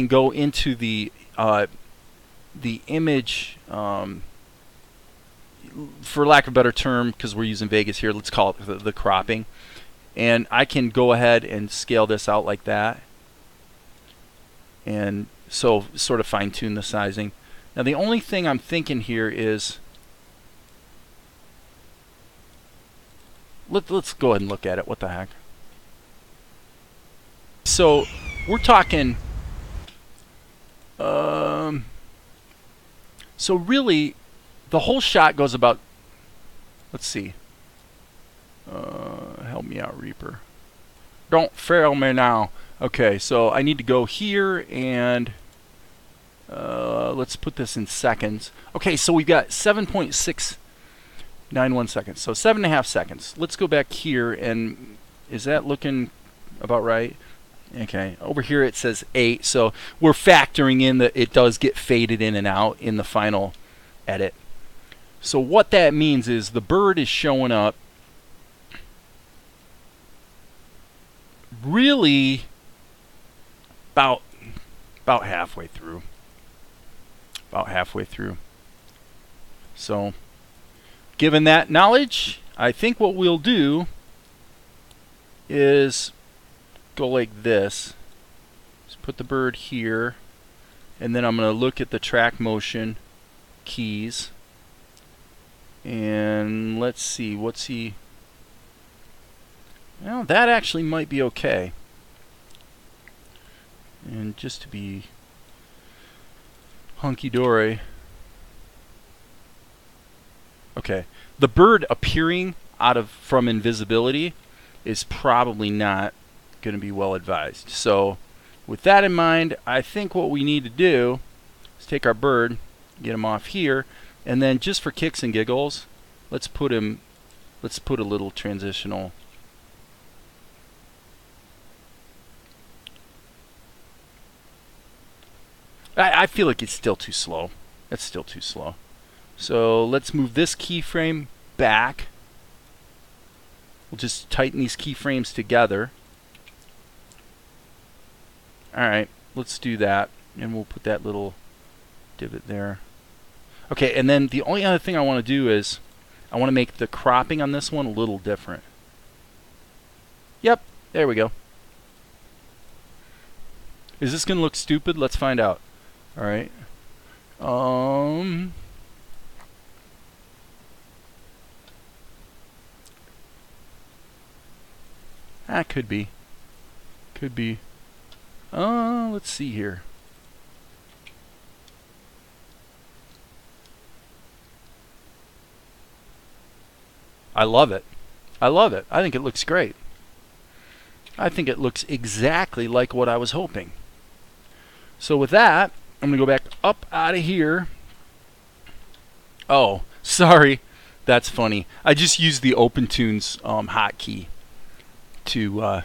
go into the image, for lack of a better term, because we're using Vegas here, let's call it the cropping. And I can go ahead and scale this out like that. And so sort of fine tune the sizing. Now the only thing I'm thinking here is, let's go ahead and look at it. What the heck? So we're talking, so really the whole shot goes about, let's see, help me out, Reaper. Don't fail me now. Okay, so I need to go here and let's put this in seconds. Okay, so we've got 7.691 seconds. So 7.5 seconds. Let's go back here, and is that looking about right? Okay, over here it says 8, so we're factoring in that it does get faded in and out in the final edit. So what that means is the bird is showing up really about halfway through. About halfway through. So, given that knowledge, I think what we'll do is go like this. Just put the bird here, and then I'm going to look at the track motion keys, and let's see, what's he... Well, that actually might be okay. And just to be hunky-dory. Okay, the bird appearing from invisibility is probably not going to be well advised. So with that in mind, I think what we need to do is take our bird, get him off here, and then just for kicks and giggles, let's put a little transitional. I feel like it's still too slow. It's still too slow. So let's move this keyframe back. We'll just tighten these keyframes together. Alright, let's do that. And we'll put that little divot there. Okay, and then the only other thing I want to do is I want to make the cropping on this one a little different. Yep, there we go. Is this going to look stupid? Let's find out. Alright. Could be. Could be. Let's see here. I love it. I love it. I think it looks great. I think it looks exactly like what I was hoping. So with that, I'm going to go back up out of here. Oh, sorry. That's funny. I just used the OpenTunes hotkey to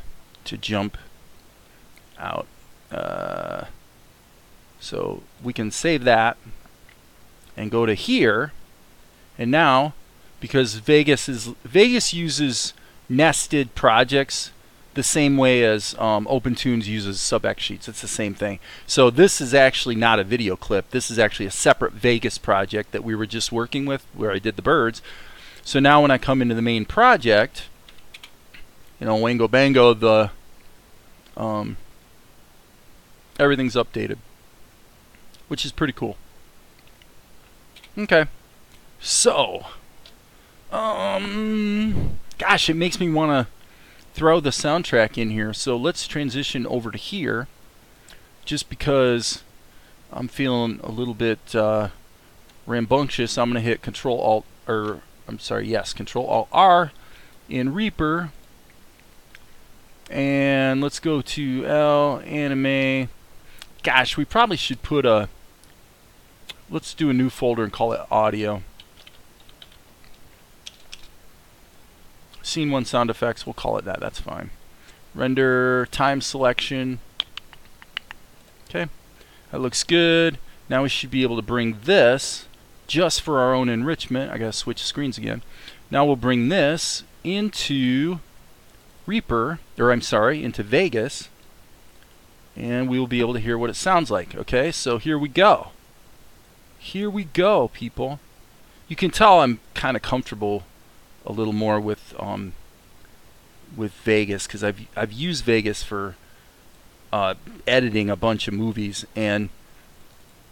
jump out. So we can save that and go to here. And now, because Vegas uses nested projects the same way as OpenTunes uses sub-X sheets. It's the same thing. So this is actually not a video clip. This is actually a separate Vegas project that we were just working with where I did the birds. So now when I come into the main project, you know, wango bango, the everything's updated, which is pretty cool. Okay. So, gosh, it makes me want to throw the soundtrack in here. So let's transition over to here, just because I'm feeling a little bit rambunctious. I'm going to hit Control Alt R in Reaper, and let's go to L Anime. Gosh, we probably should put let's do a new folder and call it Audio. Scene 1 sound effects, we'll call it that, that's fine. Render time selection. Okay, that looks good. Now we should be able to bring this, just for our own enrichment. I gotta switch screens again. Now we'll bring this into Reaper, or I'm sorry, into Vegas, and we will be able to hear what it sounds like. Okay, so here we go. Here we go, people. You can tell I'm kind of comfortable a little more with Vegas, because I've used Vegas for editing a bunch of movies, and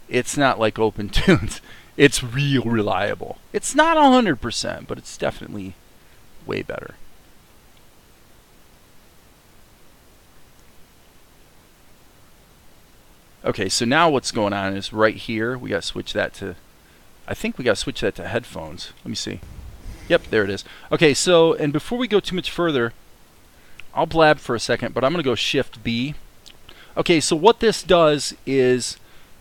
it's not like OpenTunes. It's real reliable. It's not 100%, but it's definitely way better. Okay, so now what's going on is right here, we got to switch that to, I think we got to switch that to headphones. Let me see. Yep, there it is. Okay, so, and before we go too much further, I'll blab for a second, but I'm going to go Shift B. Okay, so what this does is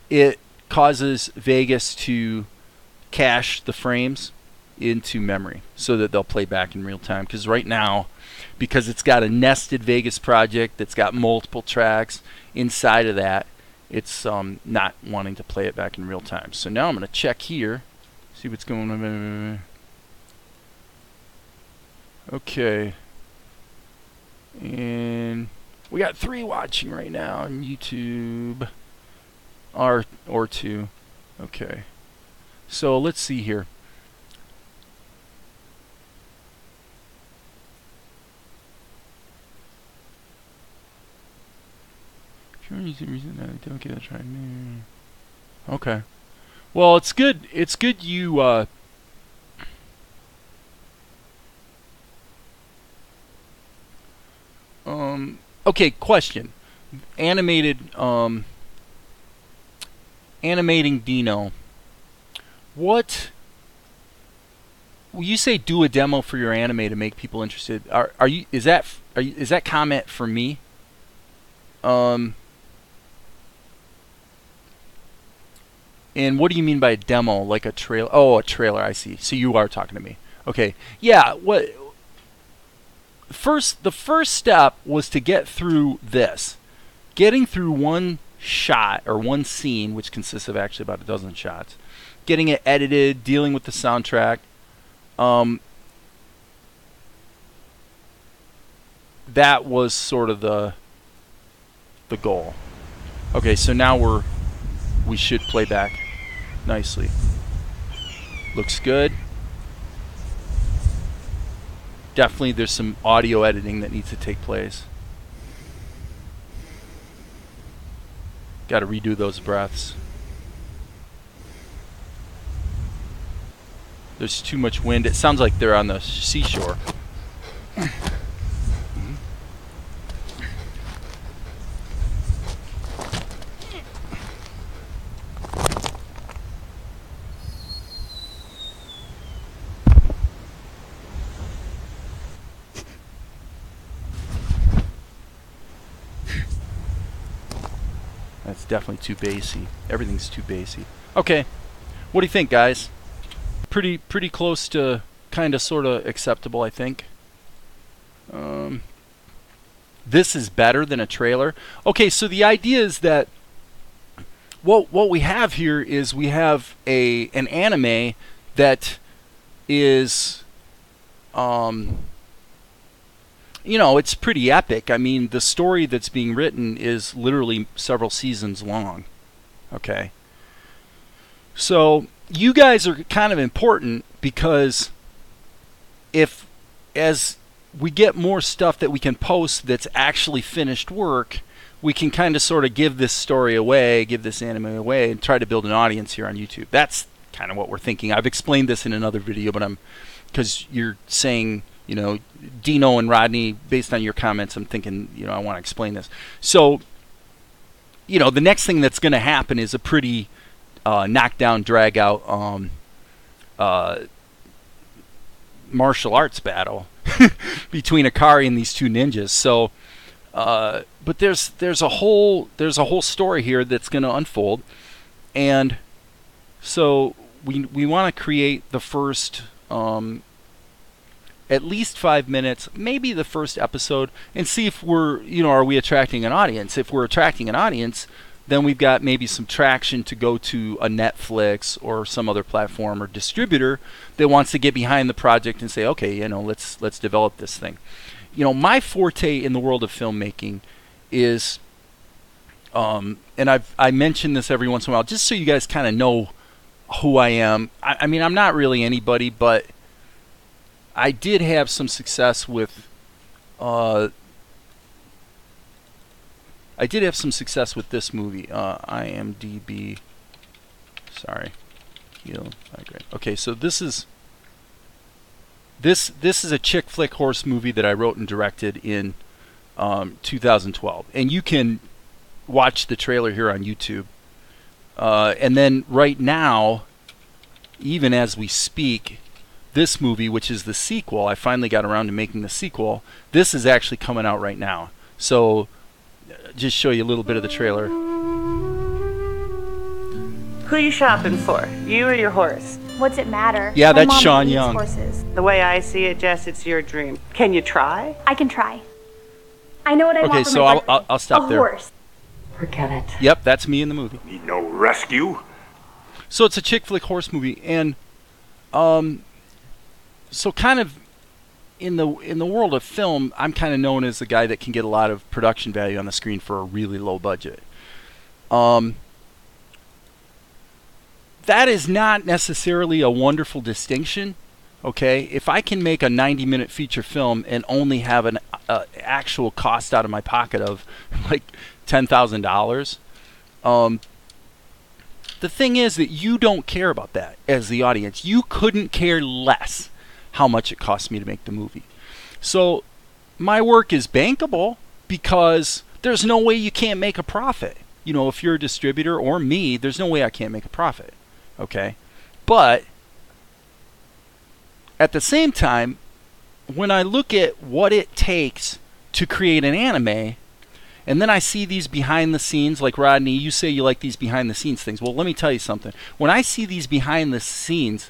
it causes Vegas to cache the frames into memory so that they'll play back in real time. Because right now, because it's got a nested Vegas project that's got multiple tracks inside of that, it's not wanting to play it back in real time. So now I'm going to check here, see what's going on. Okay. And we got 3 watching right now on YouTube. Or 2. Okay. So let's see here. Don't get a try. Okay. Well, it's good. It's good you. Okay. Question. Animating Dino. What? Will you say do a demo for your anime to make people interested? Are you? Is that comment for me? And what do you mean by a demo? Like a trailer? Oh, a trailer. I see. So you are talking to me. Okay. Yeah. What? The first step was to get through this. Getting through one shot or one scene, which consists of actually about a dozen shots. Getting it edited, dealing with the soundtrack. That was sort of the goal. Okay, so now we should play back nicely. Looks good. Definitely there's some audio editing that needs to take place. Got to redo those breaths. There's too much wind. It sounds like they're on the seashore. That's definitely too bassy. Everything's too bassy. Okay, what do you think, guys? Pretty close to kind of sort of acceptable, I think. This is better than a trailer. Okay, so the idea is that what we have here is we have an anime that is you know, it's pretty epic. I mean, the story that's being written is literally several seasons long. Okay. So you guys are kind of important because as we get more stuff that we can post that's actually finished work, we can kind of sort of give this story away, give this anime away, and try to build an audience here on YouTube. That's kind of what we're thinking. I've explained this in another video, but because you're saying, you know, Dino and Rodney, based on your comments, I'm thinking, you know, I want to explain this. So, you know, the next thing that's going to happen is a pretty knockdown, drag out martial arts battle between Akari and these two ninjas. So, but there's a whole story here that's going to unfold, and so we want to create the first at least 5 minutes, maybe the first episode, and see if we're, you know, are we attracting an audience? If we're attracting an audience, then we've got maybe some traction to go to a Netflix or some other platform or distributor that wants to get behind the project and say, okay, you know, let's develop this thing. You know, my forte in the world of filmmaking is, and I mention this every once in a while, just so you guys kind of know who I am. I mean, I'm not really anybody, but I did have some success with this movie. IMDb. Sorry. Okay, so this is a chick flick horse movie that I wrote and directed in 2012, and you can watch the trailer here on YouTube. And then right now, even as we speak, this movie, which is the sequel, I finally got around to making the sequel. This is actually coming out right now. So just show you a little bit of the trailer. Who you shopping for? You or your horse? What's it matter? Yeah, My that's mom Sean hates Young. Horses. The way I see it, Jess, it's your dream. Can you try? I can try. I know what I want Okay, for so my birthday. I'll stop there. A horse. Forget it. Yep, that's me in the movie. Need no rescue? So it's a chick flick horse movie, and so kind of in the world of film, I'm kind of known as the guy that can get a lot of production value on the screen for a really low budget. That is not necessarily a wonderful distinction. Okay, if I can make a 90-minute feature film and only have an actual cost out of my pocket of like $10,000, the thing is that you don't care about that as the audience. You couldn't care less how much it cost me to make the movie. So my work is bankable because there's no way you can't make a profit. You know, if you're a distributor or me, there's no way I can't make a profit. Okay, but at the same time, when I look at what it takes to create an anime, and then I see these behind the scenes, like Rodney, you say you like these behind the scenes things. Well, let me tell you something. When I see these behind the scenes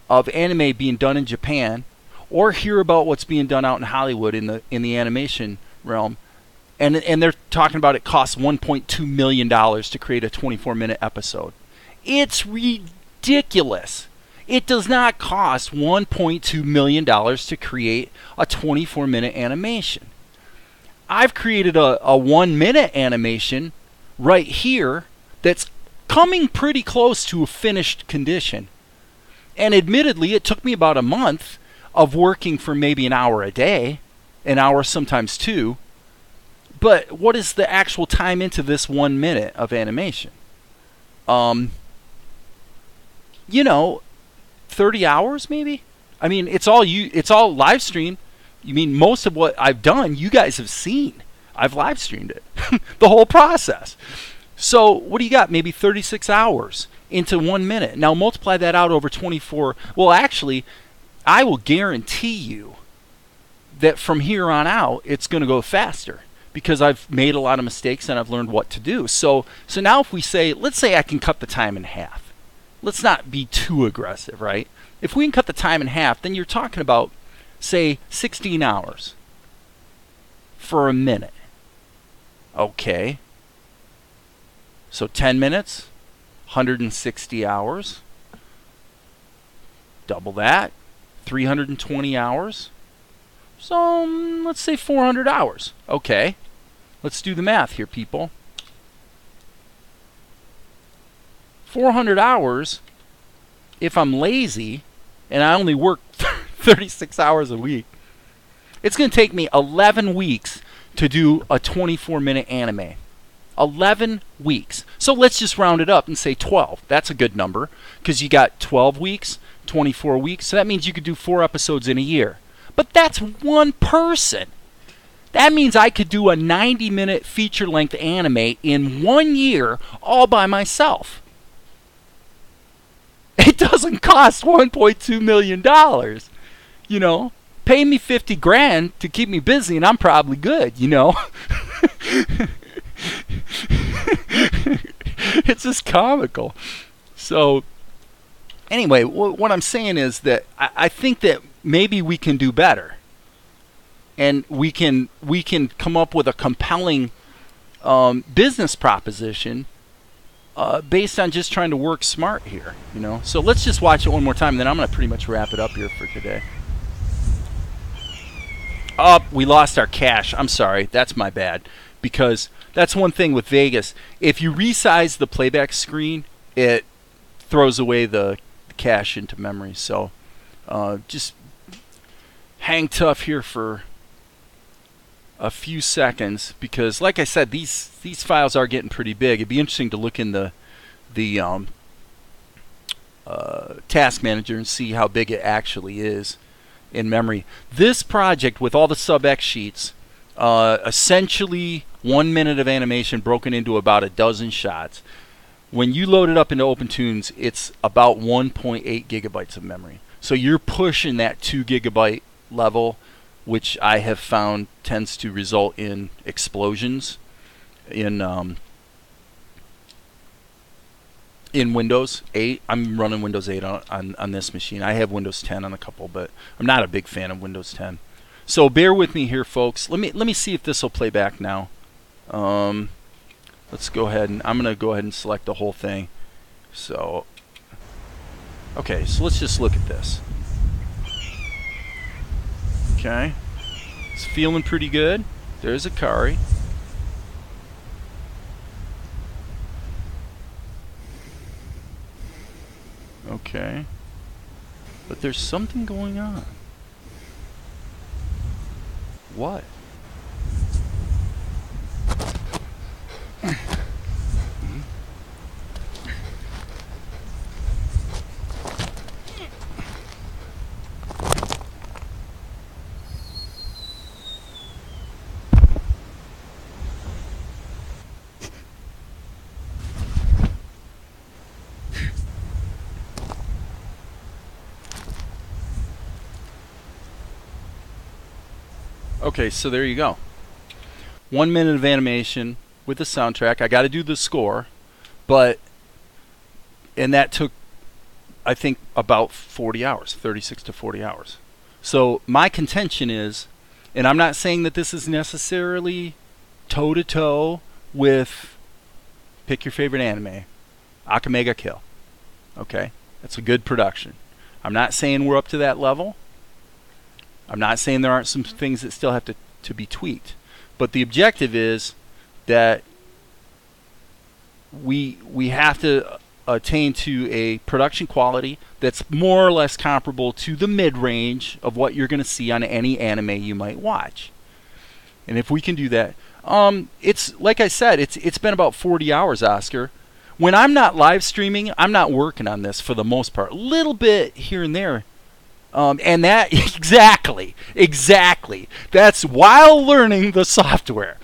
of anime being done in Japan, or hear about what's being done out in Hollywood in the animation realm, and they're talking about it costs $1.2 million to create a 24-minute episode. It's ridiculous. It does not cost $1.2 million to create a 24-minute animation. I've created a 1-minute animation right here that's coming pretty close to a finished condition. And admittedly, it took me about a month of working for maybe an hour a day, an hour sometimes two. But what is the actual time into this 1 minute of animation? You know, 30 hours maybe? I mean, it's all live stream. You mean most of what I've done, you guys have seen. I've live streamed it. The whole process. So what do you got? Maybe 36 hours into 1 minute. Now multiply that out over 24. Well, actually, I will guarantee you that from here on out, it's going to go faster because I've made a lot of mistakes and I've learned what to do. So now if we say, let's say I can cut the time in half. Let's not be too aggressive, right? If we can cut the time in half, then you're talking about, say, 16 hours for a minute. Okay. So 10 minutes, 160 hours. Double that, 320 hours. So let's say 400 hours. Okay. Let's do the math here, people. 400 hours, if I'm lazy and I only work 36 hours a week, it's going to take me 11 weeks to do a 24-minute anime. 11 weeks. So let's just round it up and say 12. That's a good number because you got 12 weeks, 24 weeks. So that means you could do 4 episodes in a year. But that's one person. That means I could do a 90-minute feature-length anime in 1 year all by myself. It doesn't cost $1.2 million. You know, pay me 50 grand to keep me busy and I'm probably good, you know. It's just comical. So anyway, what I'm saying is that I think that maybe we can do better. And we can come up with a compelling business proposition based on just trying to work smart here, you know. So let's just watch it one more time, and then I'm going to pretty much wrap it up here for today. Oh, we lost our cache. I'm sorry. That's my bad. Because that's one thing with Vegas. If you resize the playback screen, it throws away the cache into memory. So just hang tough here for a few seconds, because like I said, these files are getting pretty big. It'd be interesting to look in the task manager and see how big it actually is in memory. This project with all the sub-X sheets, essentially 1 minute of animation broken into about a dozen shots. When you load it up into OpenTunes, it's about 1.8 gigabytes of memory. So you're pushing that 2 gigabyte level, which I have found tends to result in explosions in Windows 8. I'm running Windows 8 on this machine. I have Windows 10 on a couple, but I'm not a big fan of Windows 10. So bear with me here, folks. Let me see if this will play back now. Let's go ahead and I'm going to go ahead and select the whole thing. So, okay, so let's just look at this. Okay, it's feeling pretty good. There's Akari. Okay, but there's something going on. What? Okay, so there you go. 1 minute of animation with the soundtrack. I got to do the score, and that took, I think, about 40 hours, 36 to 40 hours. So my contention is, and I'm not saying that this is necessarily toe-to-toe with, pick your favorite anime, Akamega Kill. Okay, that's a good production. I'm not saying we're up to that level. I'm not saying there aren't some things that still have to be tweaked. But the objective is that we have to attain to a production quality that's more or less comparable to the mid-range of what you're going to see on any anime you might watch. And if we can do that, it's like I said, it's been about 40 hours, Oscar. When I'm not live streaming, I'm not working on this for the most part. A little bit here and there. And that, exactly. That's while learning the software.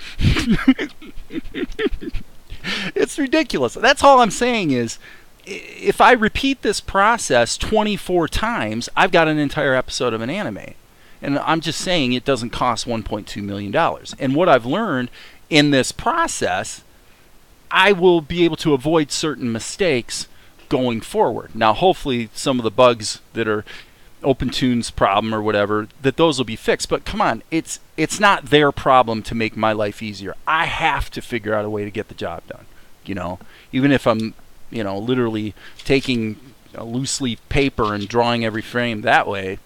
It's ridiculous. That's all I'm saying is, if I repeat this process 24 times, I've got an entire episode of an anime. And I'm just saying it doesn't cost $1.2 million. And what I've learned in this process, I will be able to avoid certain mistakes going forward. Now, hopefully, some of the bugs that are OpenTune's problem or whatever, that those will be fixed. But come on, it's not their problem to make my life easier. I have to figure out a way to get the job done. You know, even if I'm, you know, literally taking a loose leaf paper and drawing every frame that way,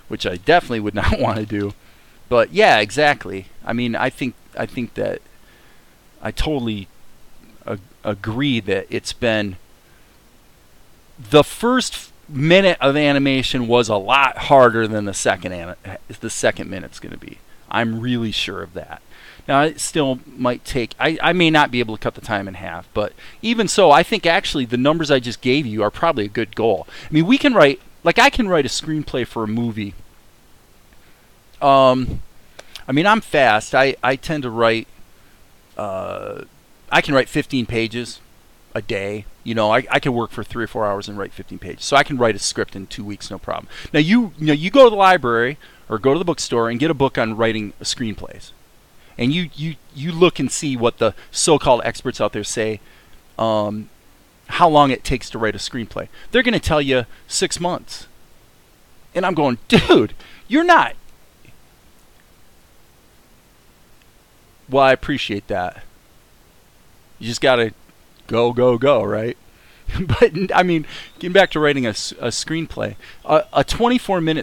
which I definitely would not want to do. But yeah, exactly. I mean, I think that I totally agree that it's been, the first minute of animation was a lot harder than the second minute's going to be. I'm really sure of that. Now, it still might take, I may not be able to cut the time in half, but even so, I think actually the numbers I just gave you are probably a good goal. I mean, we can write, like I can write a screenplay for a movie. I mean, I'm fast. I tend to write, I can write 15 pages a day. You know, I can work for 3 or 4 hours and write 15 pages. So I can write a script in 2 weeks, no problem. Now, you go to the library or go to the bookstore and get a book on writing screenplays. And you look and see what the so-called experts out there say, how long it takes to write a screenplay. They're going to tell you 6 months. And I'm going, dude, you're not. Well, I appreciate that. You just got to go, right? But, I mean, getting back to writing a screenplay, a 24-minute